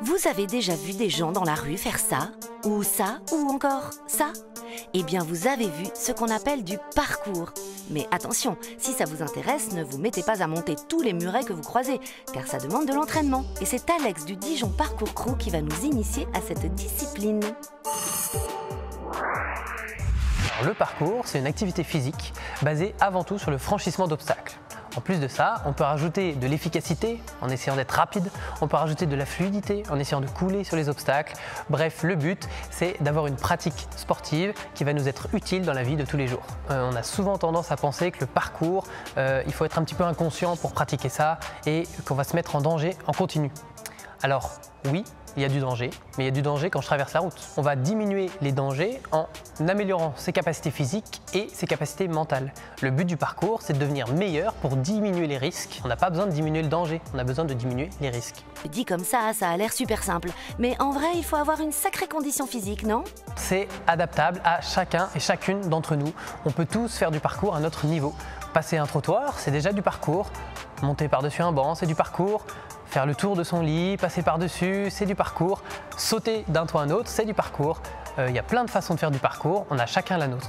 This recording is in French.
Vous avez déjà vu des gens dans la rue faire ça, ou encore ça? Eh bien, vous avez vu ce qu'on appelle du parcours. Mais attention, si ça vous intéresse, ne vous mettez pas à monter tous les murets que vous croisez, car ça demande de l'entraînement. Et c'est Alex du Dijon Parcours Crew qui va nous initier à cette discipline. Alors, le parcours, c'est une activité physique basée avant tout sur le franchissement d'obstacles. En plus de ça, on peut rajouter de l'efficacité en essayant d'être rapide, on peut rajouter de la fluidité en essayant de couler sur les obstacles. Bref, le but, c'est d'avoir une pratique sportive qui va nous être utile dans la vie de tous les jours. On a souvent tendance à penser que le parcours, il faut être un petit peu inconscient pour pratiquer ça et qu'on va se mettre en danger en continu. Alors oui, il y a du danger, mais il y a du danger quand je traverse la route. On va diminuer les dangers en améliorant ses capacités physiques et ses capacités mentales. Le but du parcours, c'est de devenir meilleur pour diminuer les risques. On n'a pas besoin de diminuer le danger, on a besoin de diminuer les risques. Dit comme ça a l'air super simple. Mais en vrai, il faut avoir une sacrée condition physique, non? C'est adaptable à chacun et chacune d'entre nous. On peut tous faire du parcours à notre niveau. Passer un trottoir, c'est déjà du parcours. Monter par-dessus un banc, c'est du parcours. Faire le tour de son lit, passer par-dessus, c'est du parcours. Sauter d'un toit à un autre, c'est du parcours. Il y a plein de façons de faire du parcours, on a chacun la nôtre.